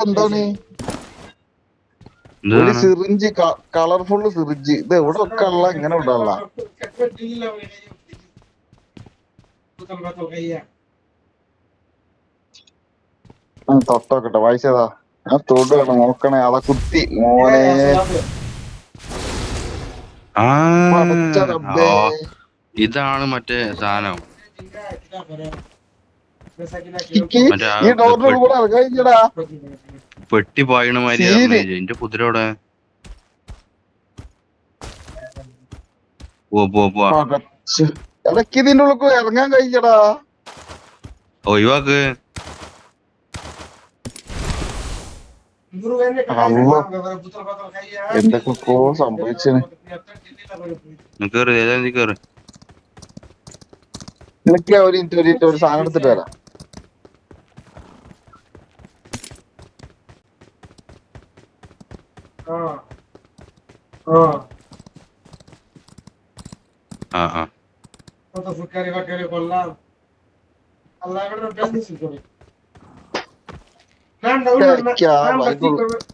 എന്താണ് ഒരു syringe colourful syringe ഇത് എവിടെ ഒക്കെ ഉള്ള ഇങ്ങനെ വിടാനുള്ള തൊട്ടോക്കട്ടെ വായിച്ചതാ ഞാൻ തൊടുകയാണ് നോക്കണേ അതാ കുത്തി മോനെ ഇതാണ് മറ്റേ സാധനം ഈ ഡോറിനുള്ളിൽ കൂടെ ഇറങ്ങിടാ പെട്ടി പായണ മാതിരി എന്റെ കുതിരയോടെ ഇടയ്ക്ക് ഇതിന്റെ ഉള്ളിൽ ഇറങ്ങാൻ കഴിക്കടാ ഒഴിവാക്ക് എന്തൊക്കെ സംഭവിച്ചു നിനക്ക് ഒരു സാധനം എടുത്തിട്ട് വരാം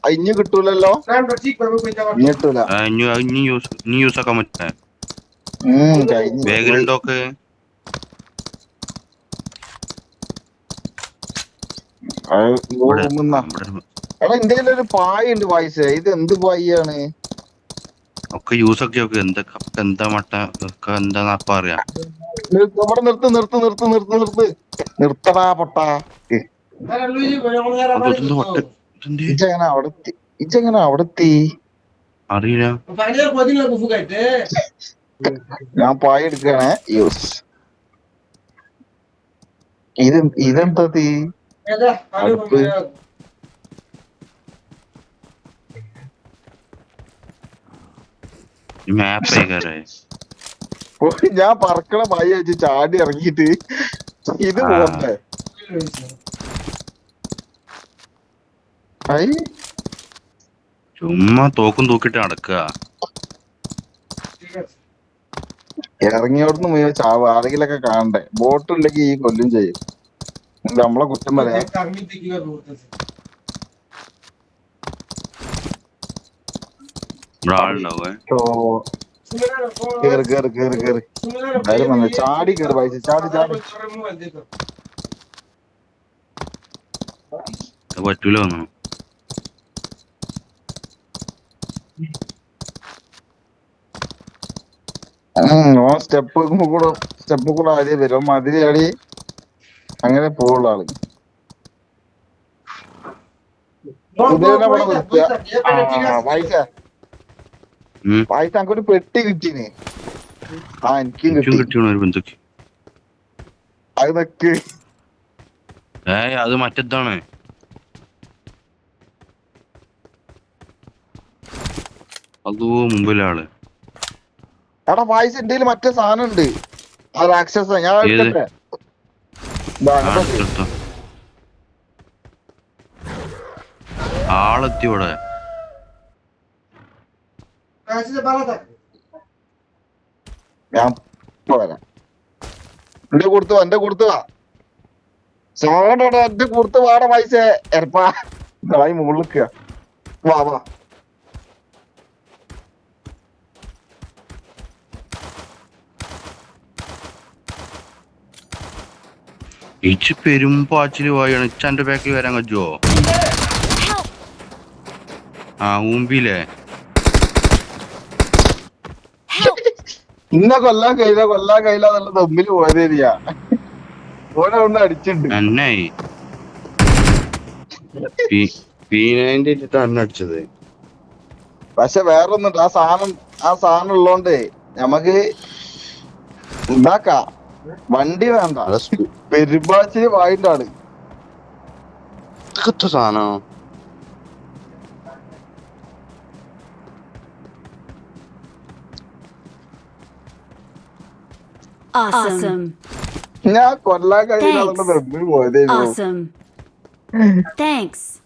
അഞ്ഞു കിട്ടൂലല്ലോ കിട്ടൂല യൂസ് ആക്കാൻ പറ്റേ വേഗലുണ്ടോക്ക് എടാ എന്റെ ഒരു പായ ഉണ്ട് പൈസ ഇത് എന്ത് പായാണ് ഒക്കെ യൂസ് ഒക്കെ എന്തൊക്കെ എന്താ മട്ട ഒക്കെ എന്താ അറിയാം ഇവിടെ നിർത്തടാ പൊട്ടാ ഇജെങ്ങനെ അവിടെത്തി അറിയില്ല ഞാൻ പായ എടുക്കണേ യൂസ് ഇതെന്താ തീ അടുപ്പ് ഞാൻ പറക്കണ പായ വെച്ച് ചാടി ഇറങ്ങിട്ട് ഇത് പോണ്ടേ ചുമ്മാ തോക്കും തൂക്കിട്ട് നടക്കുക ഇറങ്ങിയോടന്ന് മുഴുവൻ ചാവ് ആരെങ്കിലൊക്കെ കാണണ്ടേ ബോട്ടില്ലെങ്കിൽ ഈ കൊല്ലും ചെയ്യും നമ്മളെ കുറ്റം പറയാം കേറി കേറി കേറി കേറി ചാടി കേറി പൈസ ചാടി ചാടി പറ്റൂല തോന്നുന്നു സ്റ്റെപ്പ് കൂടെ ആദ്യം വരും മതിരി ആടി അങ്ങനെ പോവുള്ള ആള് പൈസ അങ്ങോട്ട് പെട്ടി കിട്ടീന് എനിക്കും കിട്ടി അത് നക്ക് അത് മറ്റേതാണ് അതോ മുമ്പിലെ ആള് എടാ പൈസ എന്റെ മറ്റേ സാധനം ഉണ്ട് ആ രാക്ഷസ ഞാൻ എടുക്കട്ടെ ആളെത്തിയോടെ ഞാൻ വരാം എന്റെ കൊടുത്തുവാ സോണോടാ എന്റെ കൊടുത്ത് വാട പൈസ എരപ്പാ മുകളിൽ വാ വാ ഇച്ച് പെരുമ്പാച്ചില് പോയാണ് ഇച്ചാന്റെ ബാക്കിൽ വരാൻ കഴിയുമോ ഊമ്പിയില്ലേ ഇന്ന കൊല്ലാൻ കയ്യിലാന്നുള്ള തമ്മിൽ പോയതേരിയാ ഓനെ ഒന്ന് അടിച്ചിട്ടുണ്ട് എന്നായി അടിച്ചത് പക്ഷെ വേറൊന്നുണ്ട് ആ സാധനം ഉള്ളോണ്ട് ഞമ്മക്ക് ഉണ്ടാക്കാം വണ്ടി വേണ്ട പെരുമ്പാച്ചില് വായിന്റെ ആള് സാധനം Awesome. ഞാൻ കൊല്ലാൻ കഴിയുന്ന തമ്മിൽ പോയതേ Awesome. Thanks.